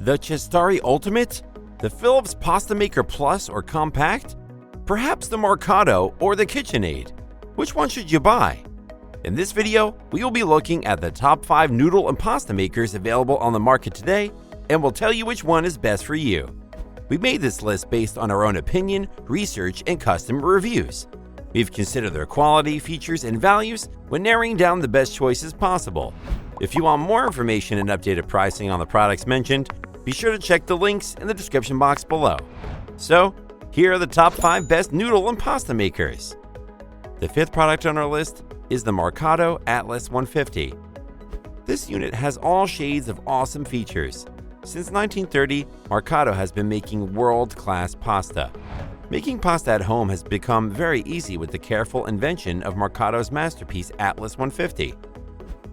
The Cestari Ultimate? The Philips Pasta Maker Plus or Compact? Perhaps the Mercato or the KitchenAid? Which one should you buy? In this video, we will be looking at the top 5 noodle and pasta makers available on the market today, and we'll tell you which one is best for you. We made this list based on our own opinion, research, and customer reviews. We've considered their quality, features, and values when narrowing down the best choices possible. If you want more information and updated pricing on the products mentioned, be sure to check the links in the description box below. So, here are the top 5 best noodle and pasta makers. The 5th product on our list is the Mercato Atlas 150. This unit has all shades of awesome features. Since 1930, Mercato has been making world-class pasta. Making pasta at home has become very easy with the careful invention of Mercato's masterpiece Atlas 150.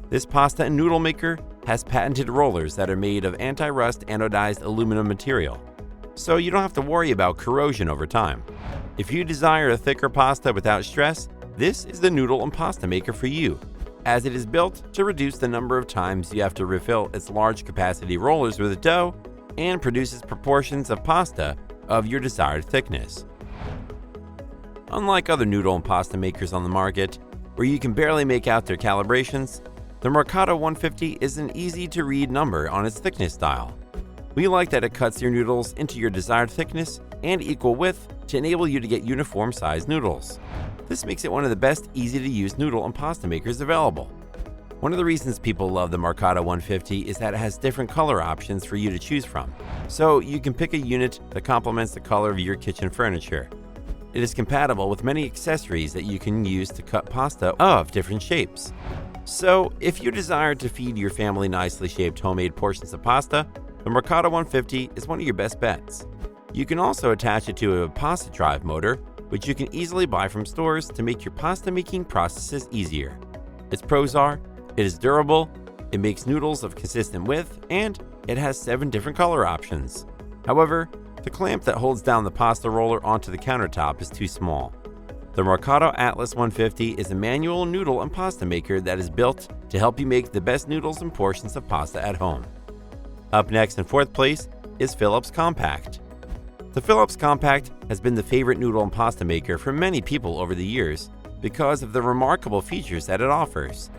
This pasta and noodle maker has patented rollers that are made of anti-rust anodized aluminum material, so you don't have to worry about corrosion over time. If you desire a thicker pasta without stress, this is the noodle and pasta maker for you, as it is built to reduce the number of times you have to refill its large capacity rollers with dough and produces proportions of pasta of your desired thickness. Unlike other noodle and pasta makers on the market, where you can barely make out their calibrations, the Mercato 150 is an easy-to-read number on its thickness dial. We like that it cuts your noodles into your desired thickness and equal width to enable you to get uniform-sized noodles. This makes it one of the best easy-to-use noodle and pasta makers available. One of the reasons people love the Mercato 150 is that it has different color options for you to choose from, so you can pick a unit that complements the color of your kitchen furniture. It is compatible with many accessories that you can use to cut pasta of different shapes. So, if you desire to feed your family nicely shaped homemade portions of pasta, the Mercato 150 is one of your best bets. You can also attach it to a pasta drive motor, which you can easily buy from stores to make your pasta making processes easier. Its pros are, it is durable, it makes noodles of consistent width, and it has 7 different color options. However, the clamp that holds down the pasta roller onto the countertop is too small. The Mercato Atlas 150 is a manual noodle and pasta maker that is built to help you make the best noodles and portions of pasta at home. Up next in 4th place is Philips Compact. The Philips Compact has been the favorite noodle and pasta maker for many people over the years because of the remarkable features that it offers.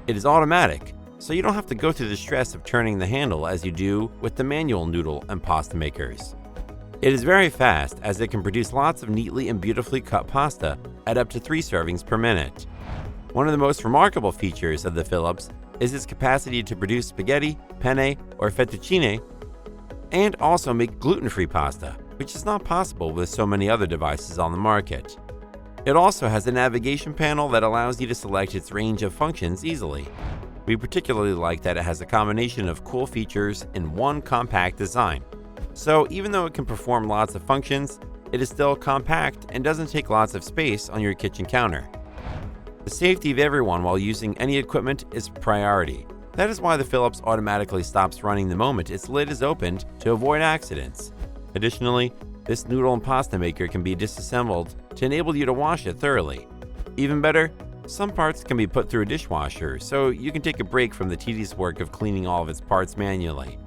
It is automatic, so you don't have to go through the stress of turning the handle as you do with the manual noodle and pasta makers. It is very fast as it can produce lots of neatly and beautifully cut pasta at up to 3 servings per minute. One of the most remarkable features of the Philips is its capacity to produce spaghetti, penne, or fettuccine, and also make gluten-free pasta, which is not possible with so many other devices on the market. It also has a navigation panel that allows you to select its range of functions easily. We particularly like that it has a combination of cool features in one compact design. So even though it can perform lots of functions, it is still compact and doesn't take lots of space on your kitchen counter. The safety of everyone while using any equipment is a priority. That is why the Philips automatically stops running the moment its lid is opened to avoid accidents. Additionally, this noodle and pasta maker can be disassembled to enable you to wash it thoroughly. Even better, some parts can be put through a dishwasher, so you can take a break from the tedious work of cleaning all of its parts manually.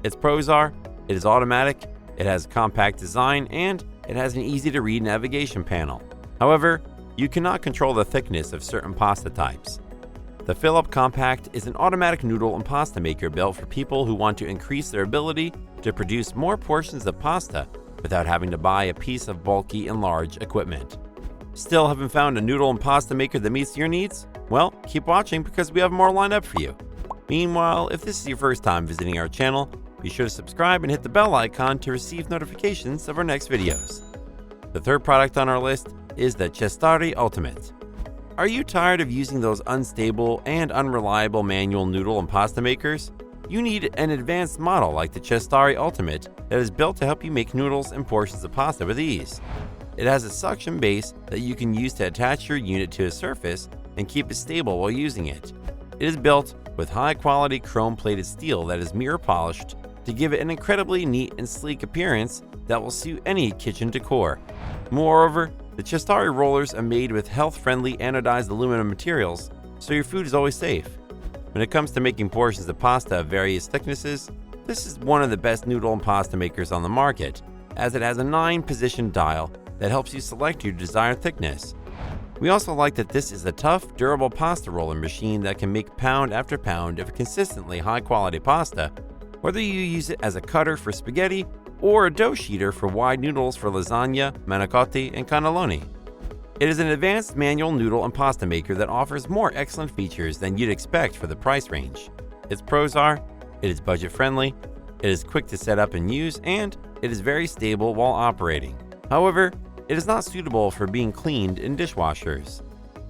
Its pros are, it is automatic, it has a compact design, and it has an easy-to-read navigation panel. However, you cannot control the thickness of certain pasta types. The Philips Compact is an automatic noodle and pasta maker built for people who want to increase their ability to produce more portions of pasta without having to buy a piece of bulky and large equipment. Still haven't found a noodle and pasta maker that meets your needs? Well, keep watching because we have more lined up for you. Meanwhile, if this is your first time visiting our channel, be sure to subscribe and hit the bell icon to receive notifications of our next videos. The 3rd product on our list is the Cestari Ultimate. Are you tired of using those unstable and unreliable manual noodle and pasta makers? You need an advanced model like the Cestari Ultimate that is built to help you make noodles and portions of pasta with ease. It has a suction base that you can use to attach your unit to a surface and keep it stable while using it. It is built with high-quality chrome-plated steel that is mirror polished to give it an incredibly neat and sleek appearance that will suit any kitchen decor. Moreover, the Cestari rollers are made with health-friendly anodized aluminum materials, so your food is always safe. When it comes to making portions of pasta of various thicknesses, This is one of the best noodle and pasta makers on the market, as it has a 9-position dial that helps you select your desired thickness. We also like that this is a tough, durable pasta roller machine that can make pound after pound of consistently high-quality pasta, whether you use it as a cutter for spaghetti or a dough sheeter for wide noodles for lasagna, manicotti, and cannelloni. It is an advanced manual noodle and pasta maker that offers more excellent features than you'd expect for the price range. Its pros are, it is budget-friendly, it is quick to set up and use, and it is very stable while operating. However, it is not suitable for being cleaned in dishwashers.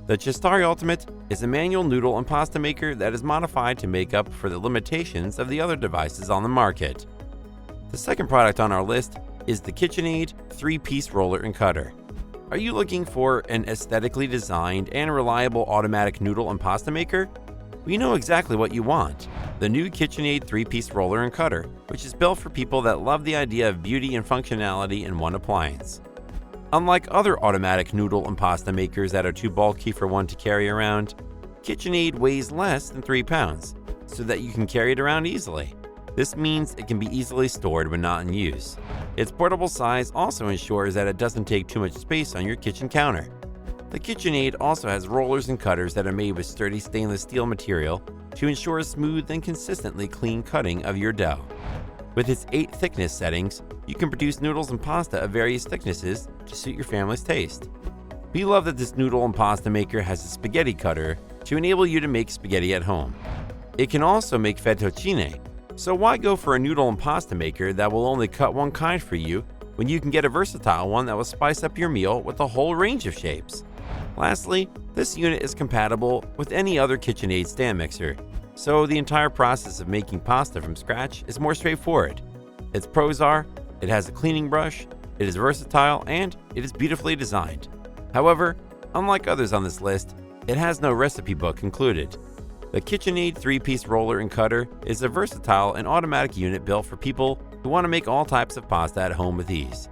The Cestari Ultimate is a manual noodle and pasta maker that is modified to make up for the limitations of the other devices on the market. The second product on our list is the KitchenAid 3-piece roller and cutter. Are you looking for an aesthetically designed and reliable automatic noodle and pasta maker? We know exactly what you want. The new KitchenAid 3-piece roller and cutter, which is built for people that love the idea of beauty and functionality in one appliance. Unlike other automatic noodle and pasta makers that are too bulky for one to carry around, KitchenAid weighs less than 3 pounds, so that you can carry it around easily. This means it can be easily stored when not in use. Its portable size also ensures that it doesn't take too much space on your kitchen counter. The KitchenAid also has rollers and cutters that are made with sturdy stainless steel material to ensure smooth and consistently clean cutting of your dough. With its 8 thickness settings, you can produce noodles and pasta of various thicknesses to suit your family's taste. We love that this noodle and pasta maker has a spaghetti cutter to enable you to make spaghetti at home. It can also make fettuccine, so why go for a noodle and pasta maker that will only cut one kind for you when you can get a versatile one that will spice up your meal with a whole range of shapes? Lastly, this unit is compatible with any other KitchenAid stand mixer, so the entire process of making pasta from scratch is more straightforward. Its pros are, it has a cleaning brush, it is versatile, and it is beautifully designed. However, unlike others on this list, it has no recipe book included. The KitchenAid 3-piece roller and cutter is a versatile and automatic unit built for people who want to make all types of pasta at home with ease.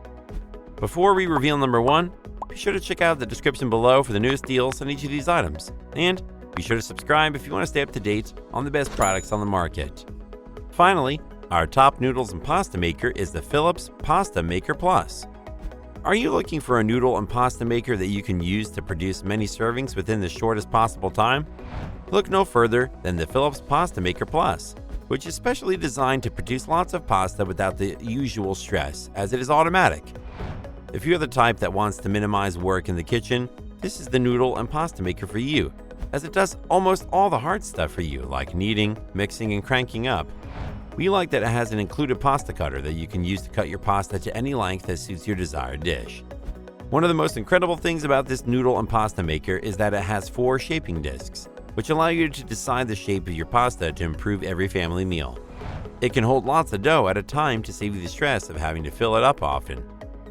Before we reveal number 1, be sure to check out the description below for the newest deals on each of these items, and be sure to subscribe if you want to stay up to date on the best products on the market. Finally, our top noodles and pasta maker is the Philips Pasta Maker Plus. Are you looking for a noodle and pasta maker that you can use to produce many servings within the shortest possible time? Look no further than the Philips Pasta Maker Plus, which is specially designed to produce lots of pasta without the usual stress, as it is automatic. If you're the type that wants to minimize work in the kitchen, this is the noodle and pasta maker for you, as it does almost all the hard stuff for you, like kneading, mixing, and cranking up. We like that it has an included pasta cutter that you can use to cut your pasta to any length that suits your desired dish. One of the most incredible things about this noodle and pasta maker is that it has 4 shaping discs, which allow you to decide the shape of your pasta to improve every family meal. It can hold lots of dough at a time to save you the stress of having to fill it up often,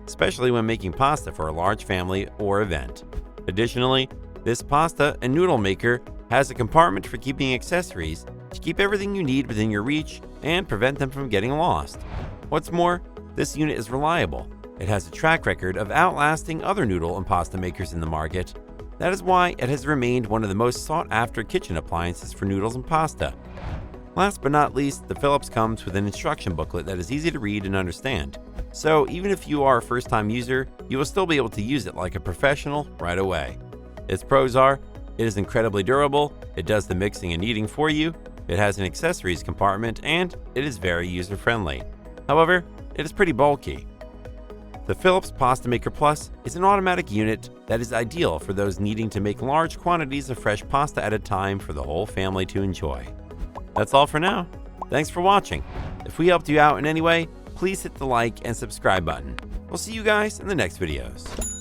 especially when making pasta for a large family or event. Additionally, this pasta and noodle maker has a compartment for keeping accessories to keep everything you need within your reach and prevent them from getting lost. What's more, this unit is reliable. It has a track record of outlasting other noodle and pasta makers in the market. That is why it has remained one of the most sought-after kitchen appliances for noodles and pasta. Last but not least, the Philips comes with an instruction booklet that is easy to read and understand. So even if you are a first-time user, you will still be able to use it like a professional right away. Its pros are, it is incredibly durable, it does the mixing and kneading for you, it has an accessories compartment, and it is very user-friendly. However, it is pretty bulky. The Philips Pasta Maker Plus is an automatic unit that is ideal for those needing to make large quantities of fresh pasta at a time for the whole family to enjoy. That's all for now. Thanks for watching. If we helped you out in any way, please hit the like and subscribe button. We'll see you guys in the next videos.